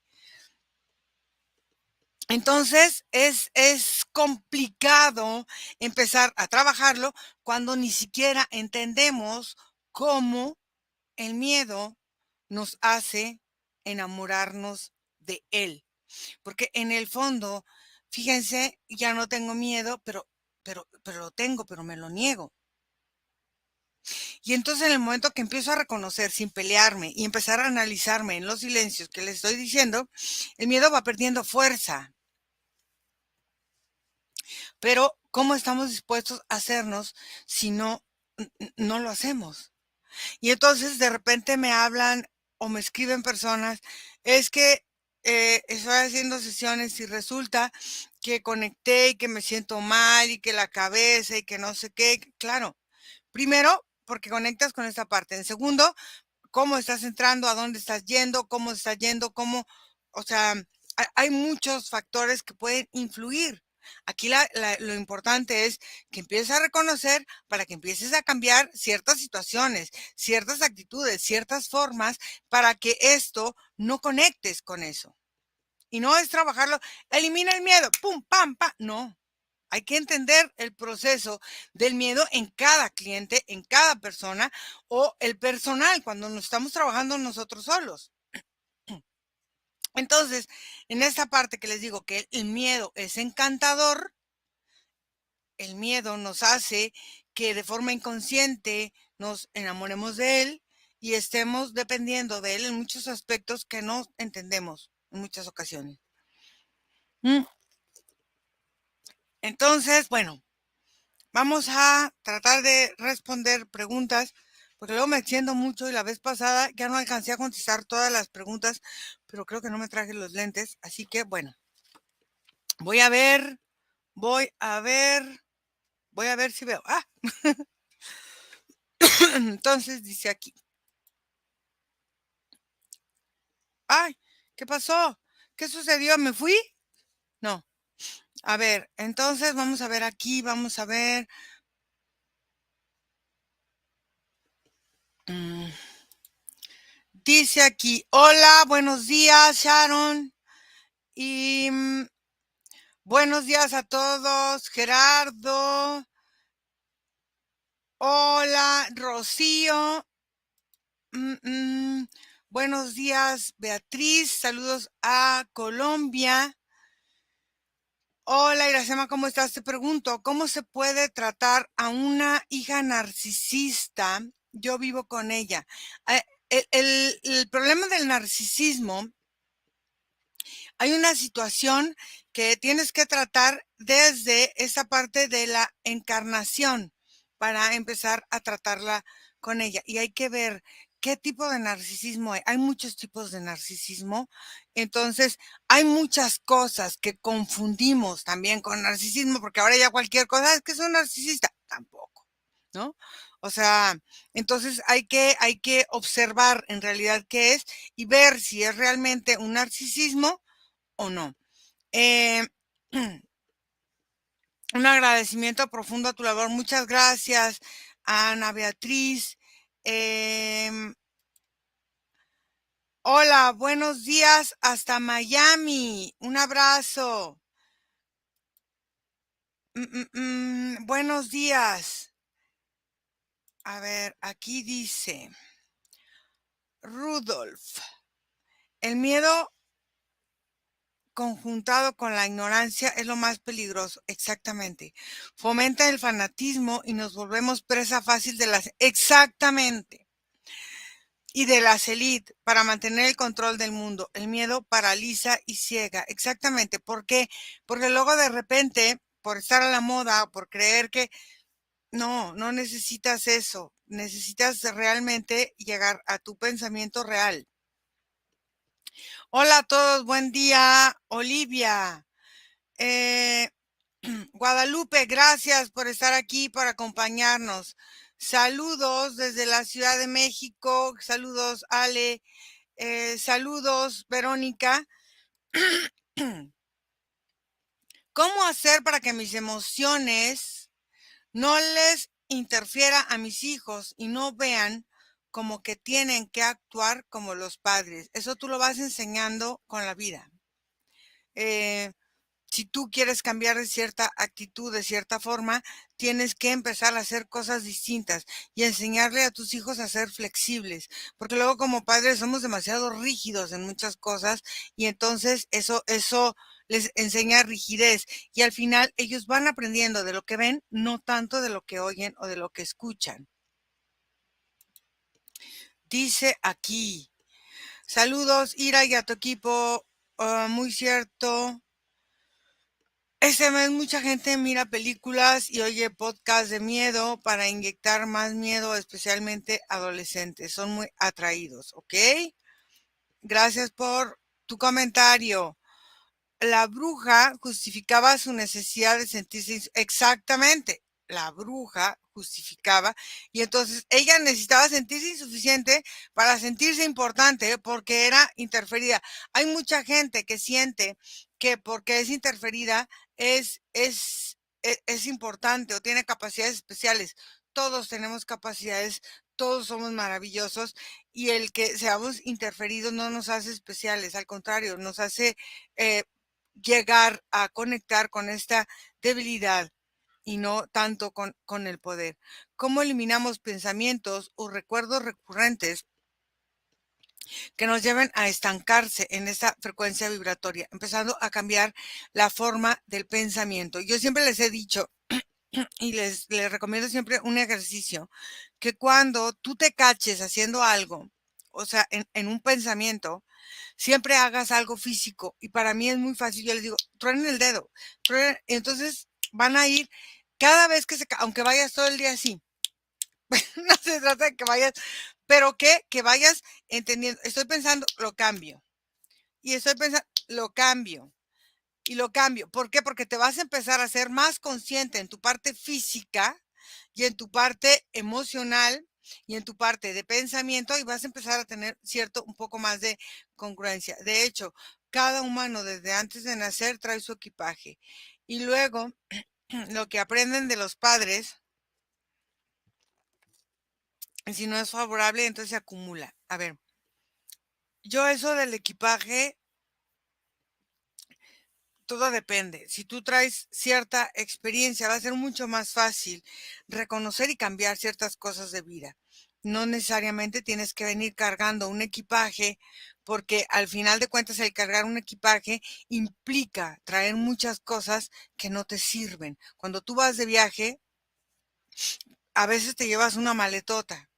Entonces, es complicado empezar a trabajarlo cuando ni siquiera entendemos cómo el miedo nos hace enamorarnos de él. Porque en el fondo, fíjense, ya no tengo miedo, pero lo tengo, pero me lo niego. Y entonces en el momento que empiezo a reconocer sin pelearme y empezar a analizarme en los silencios que les estoy diciendo, el miedo va perdiendo fuerza. Pero, ¿cómo estamos dispuestos a hacernos si no lo hacemos? Y entonces de repente me hablan o me escriben personas, es que estoy haciendo sesiones y resulta que conecté y que me siento mal y que la cabeza y que no sé qué. Claro, primero, porque conectas con esta parte. En segundo, cómo estás entrando, a dónde estás yendo, cómo estás yendo, cómo, o sea, hay muchos factores que pueden influir. Aquí lo importante es que empieces a reconocer para que empieces a cambiar ciertas situaciones, ciertas actitudes, ciertas formas para que esto no conectes con eso. Y no es trabajarlo, elimina el miedo, pum, pam, pam. No, hay que entender el proceso del miedo en cada cliente, en cada persona o el personal cuando nos estamos trabajando nosotros solos. Entonces, en esta parte que les digo que el miedo es encantador, el miedo nos hace que de forma inconsciente nos enamoremos de él y estemos dependiendo de él en muchos aspectos que no entendemos en muchas ocasiones. Mm, Entonces, bueno, vamos a tratar de responder preguntas, porque luego me extiendo mucho y la vez pasada ya no alcancé a contestar todas las preguntas, pero creo que no me traje los lentes, así que bueno, voy a ver, voy a ver, voy a ver si veo. Entonces dice aquí, ay, ¿qué pasó? ¿Qué sucedió? ¿Me fui? No. A ver, entonces vamos a ver aquí, vamos a ver. Mm, Dice aquí, hola, buenos días, Sharon. Y Buenos días a todos, Gerardo. Hola, Rocío. Mm, mm, Buenos días, Beatriz. Saludos a Colombia. Hola, Iracema, ¿cómo estás? Te pregunto, ¿cómo se puede tratar a una hija narcisista? Yo vivo con ella. Eh, el problema del narcisismo, hay una situación que tienes que tratar desde esa parte de la encarnación para empezar a tratarla con ella. Y hay que ver qué tipo de narcisismo hay. Hay muchos tipos de narcisismo. Entonces, hay muchas cosas que confundimos también con narcisismo, porque ahora ya cualquier cosa es que es un narcisista. Tampoco, ¿no? O sea, entonces hay que observar en realidad qué es y ver si es realmente un narcisismo o no. Eh, un agradecimiento profundo a tu labor. Muchas gracias, Ana Beatriz. Em, Hola, buenos días hasta Miami. Un abrazo. Buenos días. A ver, aquí dice Rudolf. El miedo conjuntado con la ignorancia es lo más peligroso, exactamente. Fomenta el fanatismo y nos volvemos presa fácil de las... Exactamente. Y de las élites para mantener el control del mundo. El miedo paraliza y ciega. Exactamente. ¿Por qué? Porque luego de repente, por estar a la moda, por creer que no necesitas eso. Necesitas realmente llegar a tu pensamiento real. Hola a todos, buen día, Olivia. Eh, Guadalupe, gracias por estar aquí, por acompañarnos. Saludos desde la Ciudad de México. Saludos, Ale. Saludos, Verónica. ¿Cómo hacer para que mis emociones no les interfiera a mis hijos y no vean como que tienen que actuar como los padres? Eso tú lo vas enseñando con la vida. Eh, si tú quieres cambiar de cierta actitud, de cierta forma, tienes que empezar a hacer cosas distintas y enseñarle a tus hijos a ser flexibles, porque luego como padres somos demasiado rígidos en muchas cosas y entonces eso les enseña rigidez y al final ellos van aprendiendo de lo que ven, no tanto de lo que oyen o de lo que escuchan. Dice aquí, saludos, Ira, y a tu equipo. Muy cierto. Este mes mucha gente mira películas y oye podcasts de miedo para inyectar más miedo, especialmente adolescentes. Son muy atraídos, ¿ok? Gracias por tu comentario. La bruja justificaba su necesidad de sentirse exactamente. La bruja justificaba y entonces ella necesitaba sentirse insuficiente para sentirse importante porque era interferida. Hay mucha gente que siente que porque es interferida es importante o tiene capacidades especiales. Todos tenemos capacidades, todos somos maravillosos y el que seamos interferidos no nos hace especiales, al contrario, nos hace eh, llegar a conectar con esta debilidad y no tanto con el poder. ¿Cómo eliminamos pensamientos o recuerdos recurrentes que nos lleven a estancarse en esta frecuencia vibratoria? Empezando a cambiar la forma del pensamiento. Yo siempre les he dicho y les recomiendo siempre un ejercicio, que cuando tú te caches haciendo algo, o sea, en un pensamiento, siempre hagas algo físico. Y para mí es muy fácil. Yo les digo, truenen el dedo. Entonces van a ir cada vez que aunque vayas todo el día así. No se trata de que vayas, pero que vayas entendiendo. Estoy pensando, lo cambio. Y estoy pensando, lo cambio. Y lo cambio. ¿Por qué? Porque te vas a empezar a ser más consciente en tu parte física y en tu parte emocional y en tu parte de pensamiento y vas a empezar a tener cierto un poco más de congruencia. De hecho, cada humano desde antes de nacer trae su equipaje y luego lo que aprenden de los padres, si no es favorable, entonces se acumula. A ver, yo eso del equipaje, Todo depende. Si tú traes cierta experiencia, va a ser mucho más fácil reconocer y cambiar ciertas cosas de vida. No necesariamente tienes que venir cargando un equipaje, porque al final de cuentas el cargar un equipaje implica traer muchas cosas que no te sirven. Cuando tú vas de viaje, a veces te llevas una maletota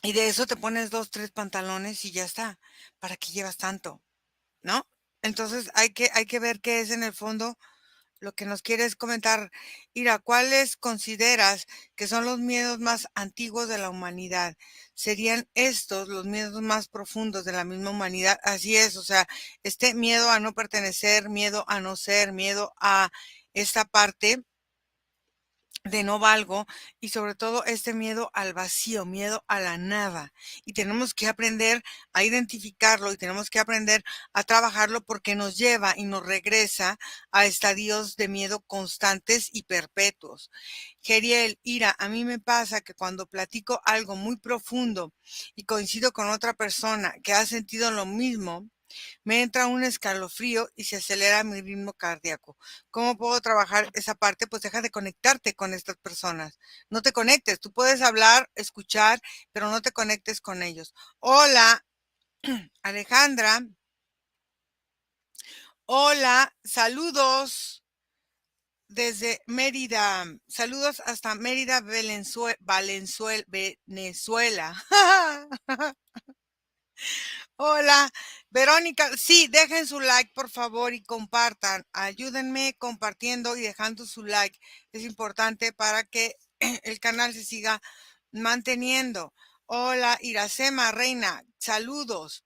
y de eso te pones 2, 3 pantalones y ya está. ¿Para qué llevas tanto? ¿No? Entonces hay que ver qué es en el fondo lo que nos quieres comentar. Ira, ¿cuáles consideras que son los miedos más antiguos de la humanidad? ¿Serían estos los miedos más profundos de la misma humanidad? Así es, o sea, este miedo a no pertenecer, miedo a no ser, miedo a esta parte de no valgo y sobre todo este miedo al vacío, miedo a la nada. Y tenemos que aprender a identificarlo y tenemos que aprender a trabajarlo porque nos lleva y nos regresa a estadios de miedo constantes y perpetuos. Geriel, Ira, a mí me pasa que cuando platico algo muy profundo y coincido con otra persona que ha sentido lo mismo, me entra un escalofrío y se acelera mi ritmo cardíaco. ¿Cómo puedo trabajar esa parte? Pues deja de conectarte con estas personas. No te conectes. Tú puedes hablar, escuchar, pero no te conectes con ellos. Hola, Alejandra. Hola, saludos desde Mérida. Saludos hasta Mérida, Venezuela. Hola, Verónica. Sí, dejen su like, por favor, y compartan. Ayúdenme compartiendo y dejando su like. Es importante para que el canal se siga manteniendo. Hola, Iracema, reina. Saludos.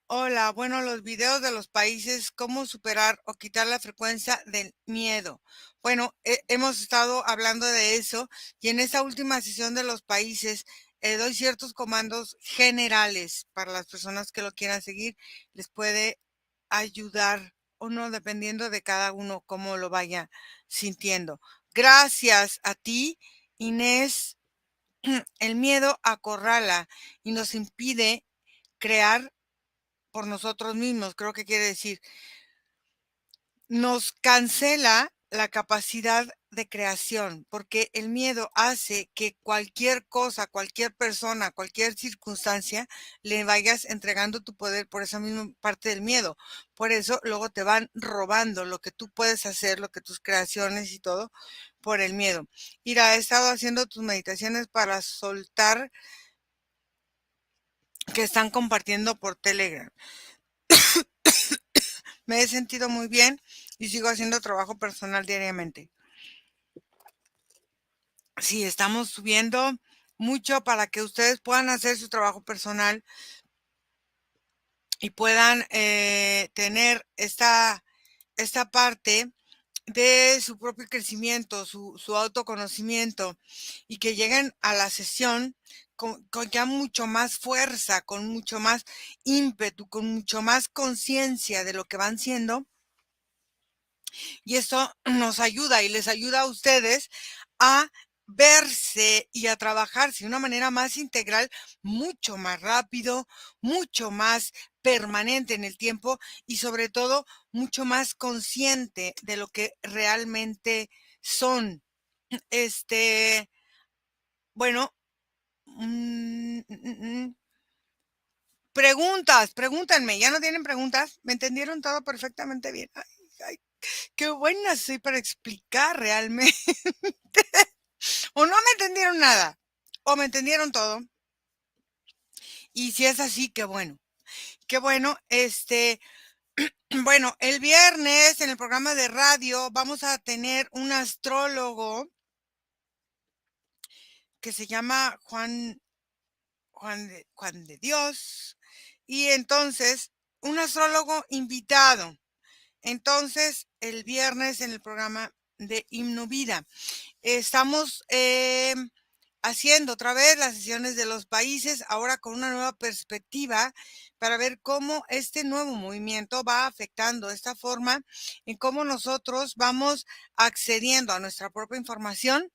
Hola, bueno, los videos de los países, cómo superar o quitar la frecuencia del miedo. Bueno, hemos estado hablando de eso y en esta última sesión de los países doy ciertos comandos generales para las personas que lo quieran seguir. Les puede ayudar o no, dependiendo de cada uno cómo lo vaya sintiendo. Gracias a ti, Inés. El miedo acorrala y nos impide crear por nosotros mismos, creo que quiere decir, nos cancela la capacidad de creación, porque el miedo hace que cualquier cosa, cualquier persona, cualquier circunstancia, le vayas entregando tu poder por esa misma parte del miedo. Por eso luego te van robando lo que tú puedes hacer, lo que tus creaciones y todo, por el miedo. Mira, he estado haciendo tus meditaciones para soltar que están compartiendo por Telegram. Me he sentido muy bien y sigo haciendo trabajo personal diariamente. Sí, estamos subiendo mucho para que ustedes puedan hacer su trabajo personal y puedan tener esta parte de su propio crecimiento, su autoconocimiento y que lleguen a la sesión con ya mucho más fuerza, con mucho más ímpetu, con mucho más conciencia de lo que van siendo. Y esto nos ayuda y les ayuda a ustedes a verse y a trabajarse de una manera más integral, mucho más rápido, mucho más permanente en el tiempo y sobre todo mucho más consciente de lo que realmente son. Este, bueno, preguntas, pregúntenme, ¿ya no tienen preguntas? ¿Me entendieron todo perfectamente bien? Ay, ay, qué buena soy para explicar realmente. O no me entendieron nada, o me entendieron todo. Y si es así, qué bueno. Qué bueno, bueno, el viernes en el programa de radio vamos a tener un astrólogo que se llama Juan de Dios. Y entonces, un astrólogo invitado. Entonces, el viernes en el programa de Himno Vida. Estamos haciendo otra vez las sesiones de los países, ahora con una nueva perspectiva para ver cómo este nuevo movimiento va afectando esta forma en cómo nosotros vamos accediendo a nuestra propia información.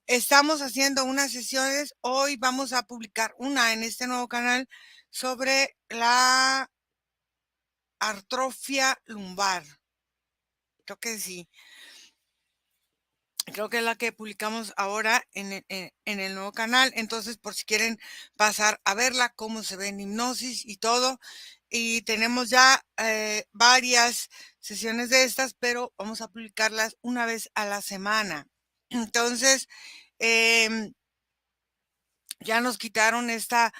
Estamos haciendo unas sesiones, hoy vamos a publicar una en este nuevo canal sobre la atrofia lumbar. Creo que sí. Creo que es la que publicamos ahora en el nuevo canal. Entonces, por si quieren pasar a verla, cómo se ve en hipnosis y todo. Y tenemos ya varias sesiones de estas, pero vamos a publicarlas una vez a la semana. Entonces, em, ya nos quitaron esta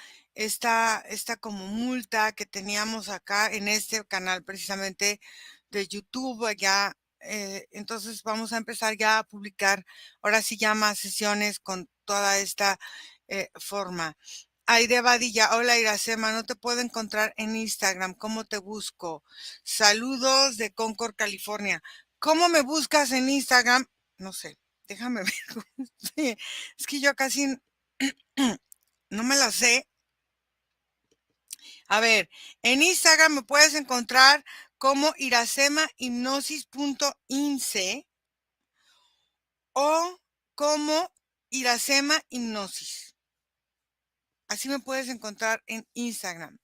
como multa que teníamos acá en este canal precisamente de YouTube, ya, entonces vamos a empezar ya a publicar, ahora sí ya más sesiones con toda esta forma. Aide Badilla, hola Iracema, no te puedo encontrar en Instagram, ¿cómo te busco? Saludos de Concord, California. ¿Cómo me buscas en Instagram? No sé, déjame ver. Sí, es que yo casi no me la sé. A ver, en Instagram me puedes encontrar como iracemahipnosis.ince o como Iracema Hipnosis. Así me puedes encontrar en Instagram.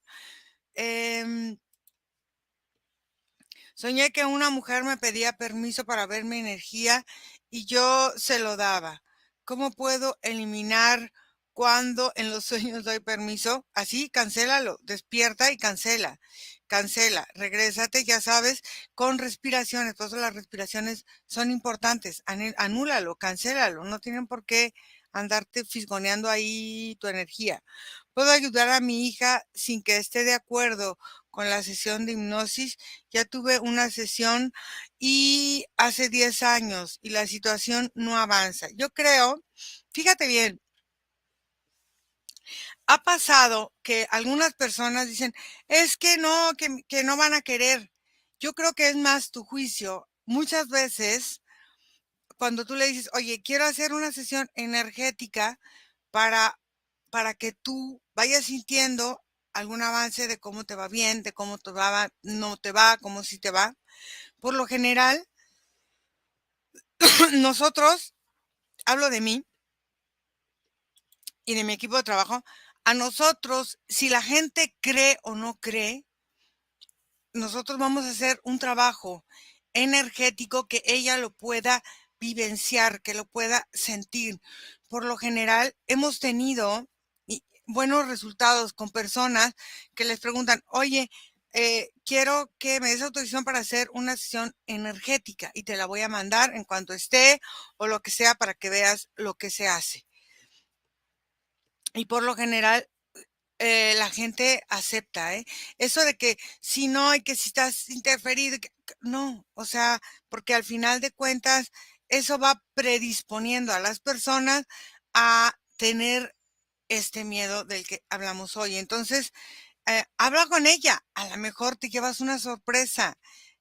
Em, Soñé que una mujer me pedía permiso para ver mi energía y yo se lo daba. ¿Cómo puedo eliminar cuando en los sueños doy permiso? Así, cancélalo, despierta y cancela. Cancela, regrésate, ya sabes, con respiraciones. Por eso las respiraciones son importantes. Anúlalo, cancélalo. No tienen por qué andarte fisgoneando ahí tu energía. Puedo ayudar a mi hija sin que esté de acuerdo con la sesión de hipnosis. Ya tuve una sesión y hace 10 años y la situación no avanza. Yo creo, fíjate bien, ha pasado que algunas personas dicen, es que no van a querer. Yo creo que es más tu juicio. Muchas veces, cuando tú le dices, oye, quiero hacer una sesión energética para, para que tú vayas sintiendo algún avance de cómo te va bien, de cómo te va, no te va, cómo sí te va. Por lo general, nosotros, hablo de mí y de mi equipo de trabajo, a nosotros, si la gente cree o no cree, nosotros vamos a hacer un trabajo energético que ella lo pueda vivenciar, que lo pueda sentir. Por lo general, hemos tenido buenos resultados con personas que les preguntan, oye, quiero que me des autorización para hacer una sesión energética y te la voy a mandar en cuanto esté o lo que sea para que veas lo que se hace. Y por lo general, la gente acepta, ¿eh? Eso de que si no, y que si estás interferido, no, o sea, porque al final de cuentas, eso va predisponiendo a las personas a tener este miedo del que hablamos hoy. Entonces, habla con ella, a lo mejor te llevas una sorpresa.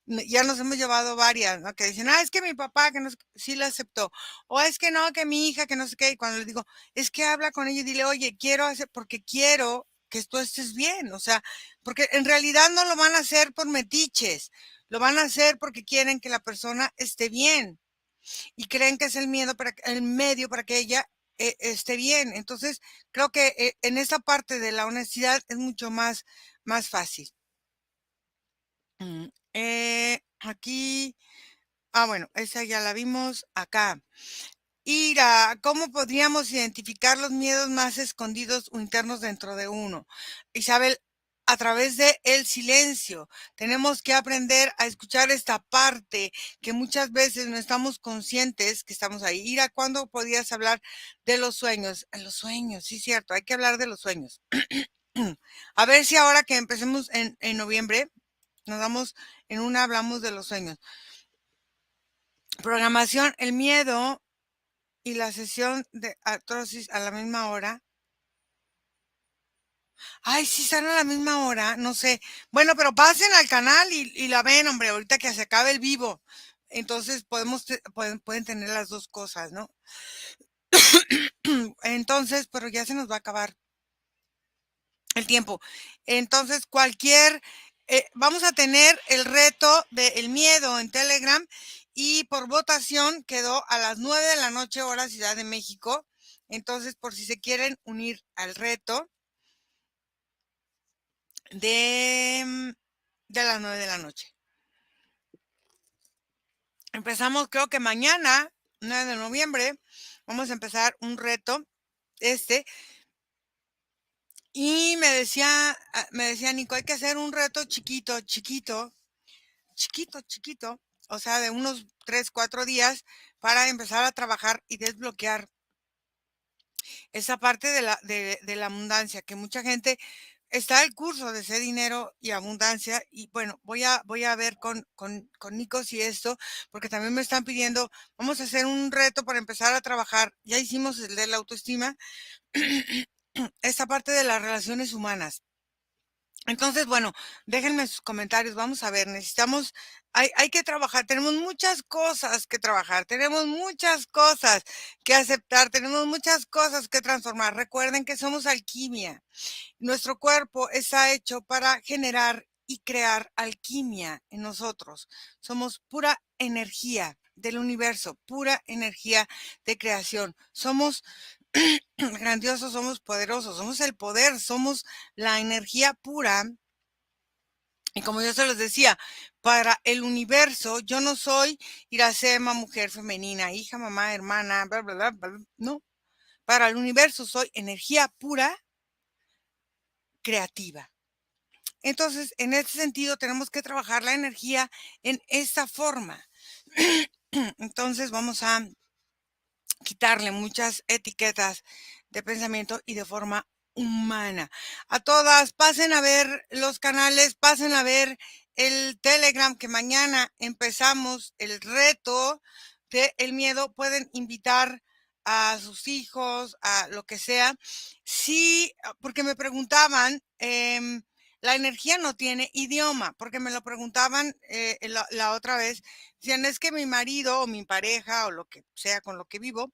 Ya nos hemos llevado varias, ¿no? Que dicen, es que mi papá, que no sé qué, sí la aceptó. O es que no, que mi hija, que no sé qué. Y cuando le digo, es que habla con ella y dile, oye, quiero hacer, porque quiero que tú estés bien. O sea, porque en realidad no lo van a hacer por metiches. Lo van a hacer porque quieren que la persona esté bien y creen que es el medio para que ella esté bien. Entonces, creo que en esta parte de la honestidad es mucho más fácil. Aquí, bueno, esa ya la vimos acá. Ira, ¿cómo podríamos identificar los miedos más escondidos o internos dentro de uno? Isabel, a través de el silencio. Tenemos que aprender a escuchar esta parte que muchas veces no estamos conscientes que estamos ahí. Ira, ¿cuándo podías hablar de los sueños? En los sueños, sí, cierto, hay que hablar de los sueños. A ver si ahora que empecemos en noviembre, nos damos en una, hablamos de los sueños. Programación, el miedo y la sesión de artrosis a la misma hora. Ay, sí, están a la misma hora, no sé. Bueno, pero pasen al canal y la ven, hombre, ahorita que se acabe el vivo. Entonces pueden tener las dos cosas, ¿no? Entonces, pero ya se nos va a acabar el tiempo. Entonces, vamos a tener el reto del miedo en Telegram y por votación quedó a las 9 de la noche, hora Ciudad de México. Entonces, por si se quieren unir al reto de de las 9 de la noche. Empezamos, creo que mañana, 9 de noviembre, vamos a empezar un reto, este, y me decía Nico, hay que hacer un reto chiquito, chiquito, chiquito, chiquito, o sea, de unos 3, 4 días para empezar a trabajar y desbloquear esa parte de la abundancia, que mucha gente está el curso de ese dinero y abundancia. Y bueno, voy a ver con Nico si esto, porque también me están pidiendo, vamos a hacer un reto para empezar a trabajar. Ya hicimos el de la autoestima, esta parte de las relaciones humanas. Entonces, bueno, déjenme sus comentarios, vamos a ver, hay que trabajar, tenemos muchas cosas que trabajar, tenemos muchas cosas que aceptar, tenemos muchas cosas que transformar. Recuerden que somos alquimia. Nuestro cuerpo está hecho para generar y crear alquimia en nosotros. Somos pura energía del universo, pura energía de creación. Somos grandiosos, somos poderosos, somos el poder, somos la energía pura. Y como yo se los decía, para el universo, yo no soy Iracema, mujer femenina, hija, mamá, hermana, bla, bla, bla, bla. No, para el universo soy energía pura creativa. Entonces, en este sentido, tenemos que trabajar la energía en esta forma. Entonces, vamos a quitarle muchas etiquetas de pensamiento y de forma humana. A todas, pasen a ver los canales, pasen a ver el Telegram, que mañana empezamos el reto de el miedo. Pueden invitar a sus hijos, a lo que sea. Sí, porque me preguntaban, la energía no tiene idioma, porque me lo preguntaban la otra vez. Decían, es que mi marido o mi pareja o lo que sea con lo que vivo,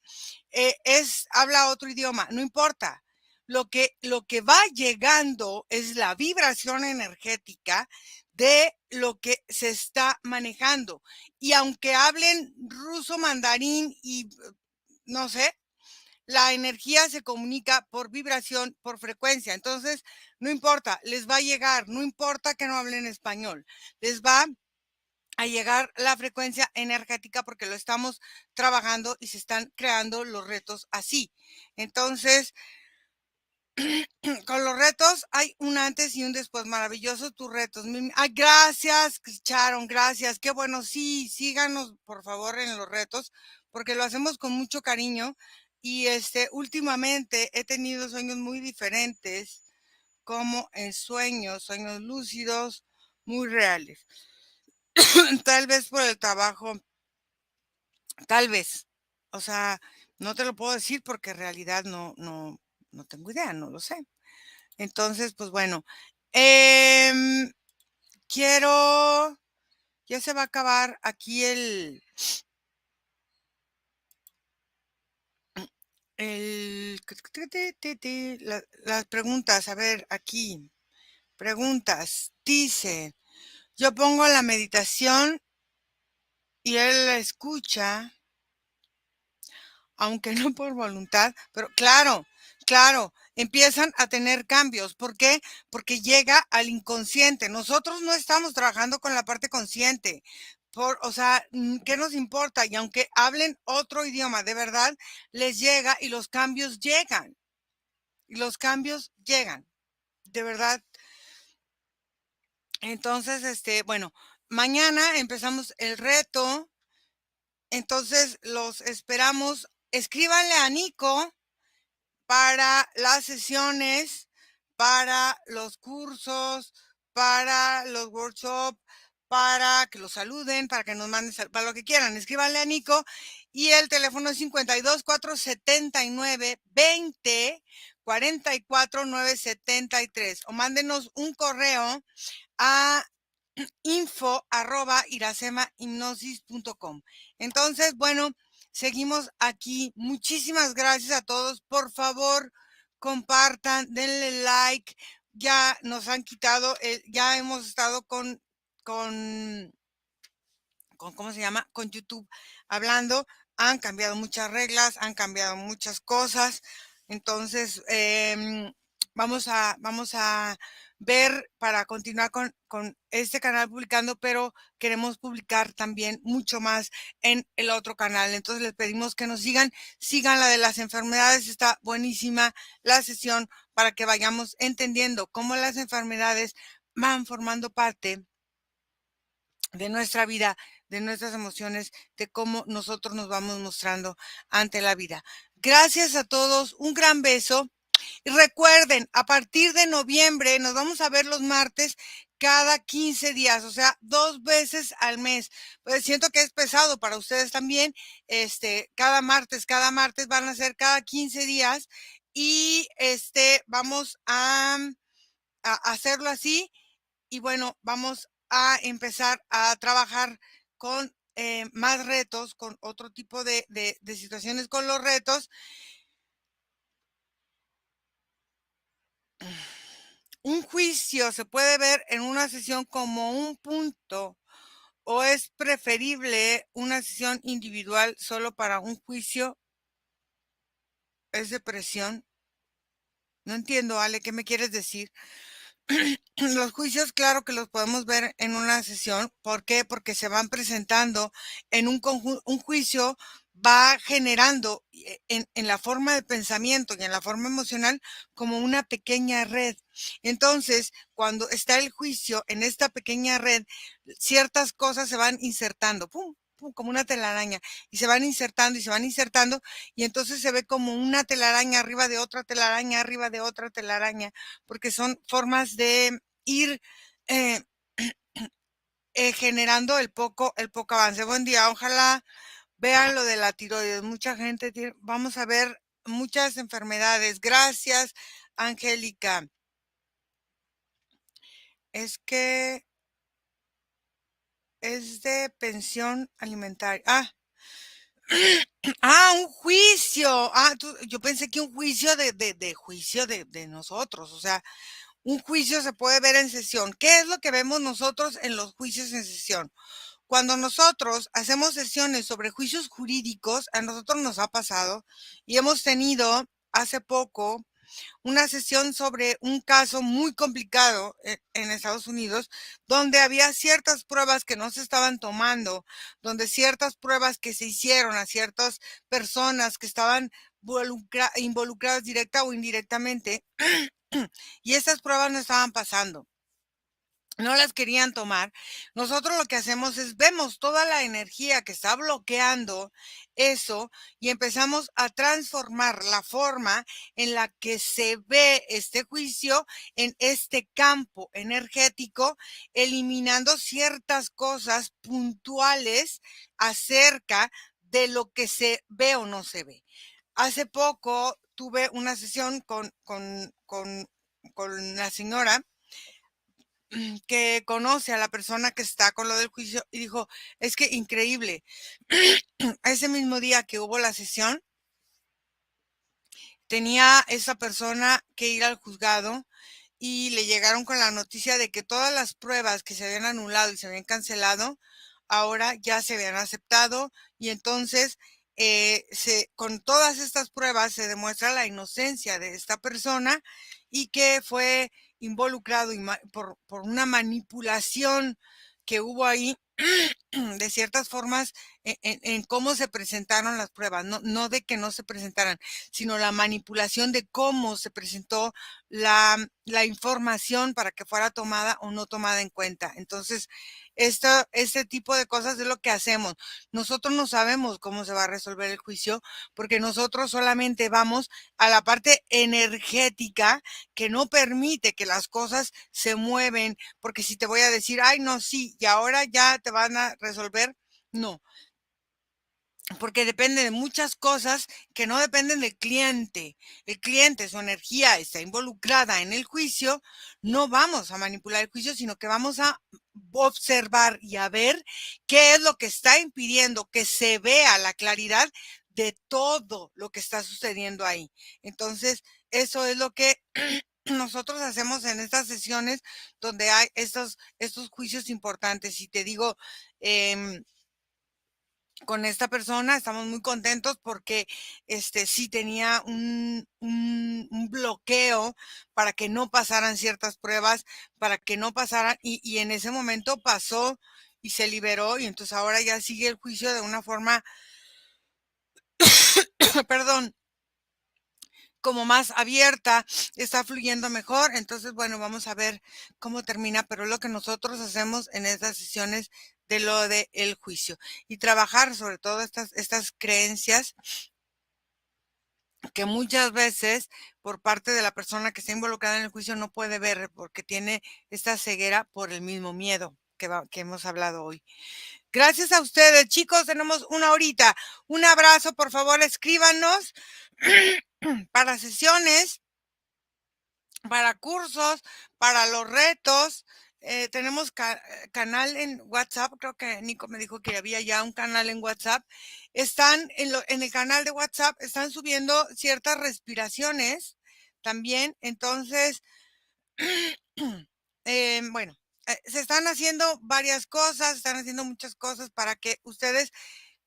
habla otro idioma, no importa. Lo que va llegando es la vibración energética de lo que se está manejando. Y aunque hablen ruso, mandarín y no sé, la energía se comunica por vibración, por frecuencia. Entonces, no importa, les va a llegar, no importa que no hablen español, les va a llegar la frecuencia energética porque lo estamos trabajando y se están creando los retos así. Entonces, con los retos hay un antes y un después. Maravilloso tus retos. Ay, gracias, Sharon, gracias. Qué bueno. Sí, síganos, por favor, en los retos, porque lo hacemos con mucho cariño. Y últimamente he tenido sueños muy diferentes, como en sueños lúcidos, muy reales. Tal vez por el trabajo. Tal vez. O sea, no te lo puedo decir porque en realidad no tengo idea, no lo sé. Entonces, pues bueno, em, quiero, ya se va a acabar aquí las preguntas. A ver, aquí, preguntas. Dice, yo pongo la meditación y él la escucha, aunque no por voluntad, pero claro, claro, empiezan a tener cambios. ¿Por qué? Porque llega al inconsciente. Nosotros no estamos trabajando con la parte consciente. O sea, ¿qué nos importa? Y aunque hablen otro idioma, de verdad, les llega y los cambios llegan. Y los cambios llegan, de verdad. Entonces, bueno, mañana empezamos el reto. Entonces, los esperamos. Escríbanle a Nico para las sesiones, para los cursos, para los workshops, para que los saluden, para que nos manden, para lo que quieran. Escríbanle a Nico y el teléfono es 52 479 20 44 973, o mándenos un correo a info@iracemahipnosis.com. Entonces, bueno, seguimos aquí. Muchísimas gracias a todos. Por favor, compartan, denle like. Ya nos han quitado, ya hemos estado con, ¿cómo se llama? Con YouTube hablando. Han cambiado muchas reglas, han cambiado muchas cosas. Entonces, vamos a ver para continuar con este canal publicando, pero queremos publicar también mucho más en el otro canal. Entonces les pedimos que nos sigan la de las enfermedades, está buenísima la sesión para que vayamos entendiendo cómo las enfermedades van formando parte de nuestra vida, de nuestras emociones, de cómo nosotros nos vamos mostrando ante la vida. Gracias a todos, un gran beso. Y recuerden, a partir de noviembre nos vamos a ver los martes cada 15 días, o sea, 2 veces al mes. Pues siento que es pesado para ustedes también. Cada martes van a ser cada 15 días y vamos a hacerlo así y bueno, vamos a empezar a trabajar con más retos, con otro tipo de situaciones con los retos. ¿Un juicio se puede ver en una sesión como un punto o es preferible una sesión individual solo para un juicio? ¿Es depresión? No entiendo, Ale, ¿qué me quieres decir? Los juicios, claro que los podemos ver en una sesión. ¿Por qué? Porque se van presentando en un juicio va generando en la forma de pensamiento y en la forma emocional como una pequeña red. Entonces, cuando está el juicio en esta pequeña red, ciertas cosas se van insertando, pum, pum, como una telaraña, y se van insertando y se van insertando, y entonces se ve como una telaraña arriba de otra telaraña, arriba de otra telaraña, porque son formas de ir eh, generando el poco avance. Buen día, ojalá vean lo de la tiroides. Mucha gente tiene, vamos a ver muchas enfermedades. Gracias, Angélica. Es que es de pensión alimentaria. Un juicio. Yo pensé que un juicio de juicio de nosotros. O sea, un juicio se puede ver en sesión. ¿Qué es lo que vemos nosotros en los juicios en sesión? Cuando nosotros hacemos sesiones sobre juicios jurídicos, a nosotros nos ha pasado y hemos tenido hace poco una sesión sobre un caso muy complicado en Estados Unidos, donde había ciertas pruebas que no se estaban tomando, donde ciertas pruebas que se hicieron a ciertas personas que estaban involucradas directa o indirectamente, y esas pruebas no estaban pasando, no las querían tomar. Nosotros lo que hacemos es vemos toda la energía que está bloqueando eso y empezamos a transformar la forma en la que se ve este juicio en este campo energético, eliminando ciertas cosas puntuales acerca de lo que se ve o no se ve. Hace poco tuve una sesión con la señora que conoce a la persona que está con lo del juicio y dijo, es que increíble, ese mismo día que hubo la sesión, tenía esa persona que ir al juzgado y le llegaron con la noticia de que todas las pruebas que se habían anulado y se habían cancelado, ahora ya se habían aceptado y entonces con todas estas pruebas se demuestra la inocencia de esta persona y que fue involucrado por una manipulación que hubo ahí de ciertas formas en cómo se presentaron las pruebas, no de que no se presentaran, sino la manipulación de cómo se presentó la información para que fuera tomada o no tomada en cuenta. Entonces, este tipo de cosas es lo que hacemos. Nosotros no sabemos cómo se va a resolver el juicio porque nosotros solamente vamos a la parte energética que no permite que las cosas se mueven, porque si te voy a decir, ay, no, sí, y ahora ya te van a resolver, no, porque depende de muchas cosas que no dependen del cliente. El cliente, su energía está involucrada en el juicio, no vamos a manipular el juicio, sino que vamos a observar y a ver qué es lo que está impidiendo que se vea la claridad de todo lo que está sucediendo ahí. Entonces, eso es lo que nosotros hacemos en estas sesiones donde hay estos juicios importantes. Y te digo, em, con esta persona, estamos muy contentos porque, sí tenía un bloqueo para que no pasaran ciertas pruebas, para que no pasaran, y en ese momento pasó y se liberó, y entonces ahora ya sigue el juicio de una forma, perdón, como más abierta, está fluyendo mejor. Entonces, bueno, vamos a ver cómo termina, pero es lo que nosotros hacemos en estas sesiones de lo de el juicio y trabajar sobre todo estas creencias que muchas veces por parte de la persona que está involucrada en el juicio no puede ver porque tiene esta ceguera por el mismo miedo que hemos hablado hoy. Gracias a ustedes, chicos, tenemos una horita. Un abrazo, por favor, escríbanos para sesiones, para cursos, para los retos. Tenemos canal en WhatsApp, creo que Nico me dijo que había ya un canal en WhatsApp. Están en el canal de WhatsApp, están subiendo ciertas respiraciones también. Entonces, bueno, se están haciendo varias cosas, están haciendo muchas cosas para que ustedes,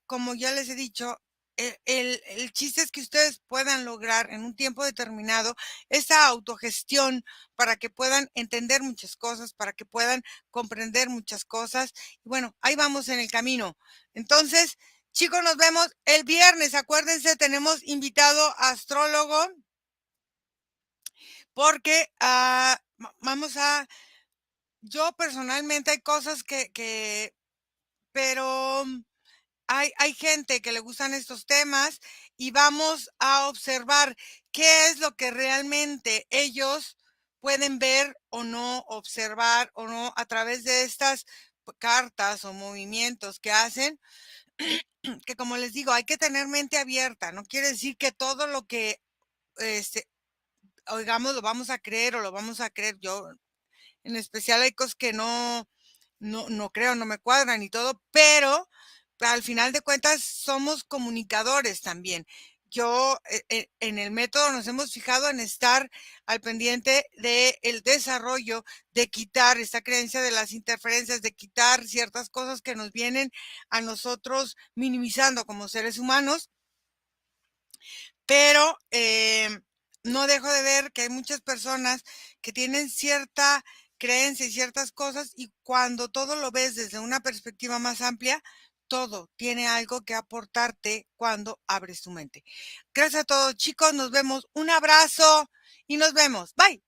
como ya les he dicho, el chiste es que ustedes puedan lograr en un tiempo determinado esa autogestión para que puedan entender muchas cosas, para que puedan comprender muchas cosas. Y bueno, ahí vamos en el camino. Entonces, chicos, nos vemos el viernes. Acuérdense, tenemos invitado astrólogo porque vamos a, yo personalmente hay cosas pero hay gente que le gustan estos temas y vamos a observar qué es lo que realmente ellos pueden ver o no, observar o no a través de estas cartas o movimientos que hacen, que como les digo, hay que tener mente abierta. No quiere decir que todo lo que este, oigamos lo vamos a creer o lo vamos a creer. Yo en especial hay cosas que no creo, no me cuadran y todo, pero al final de cuentas somos comunicadores también. Yo, en el método nos hemos fijado en estar al pendiente del desarrollo, de quitar esta creencia de las interferencias, de quitar ciertas cosas que nos vienen a nosotros minimizando como seres humanos, pero no dejo de ver que hay muchas personas que tienen cierta creencia y ciertas cosas y cuando todo lo ves desde una perspectiva más amplia, todo tiene algo que aportarte cuando abres tu mente. Gracias a todos, chicos. Nos vemos. Un abrazo y nos vemos. Bye.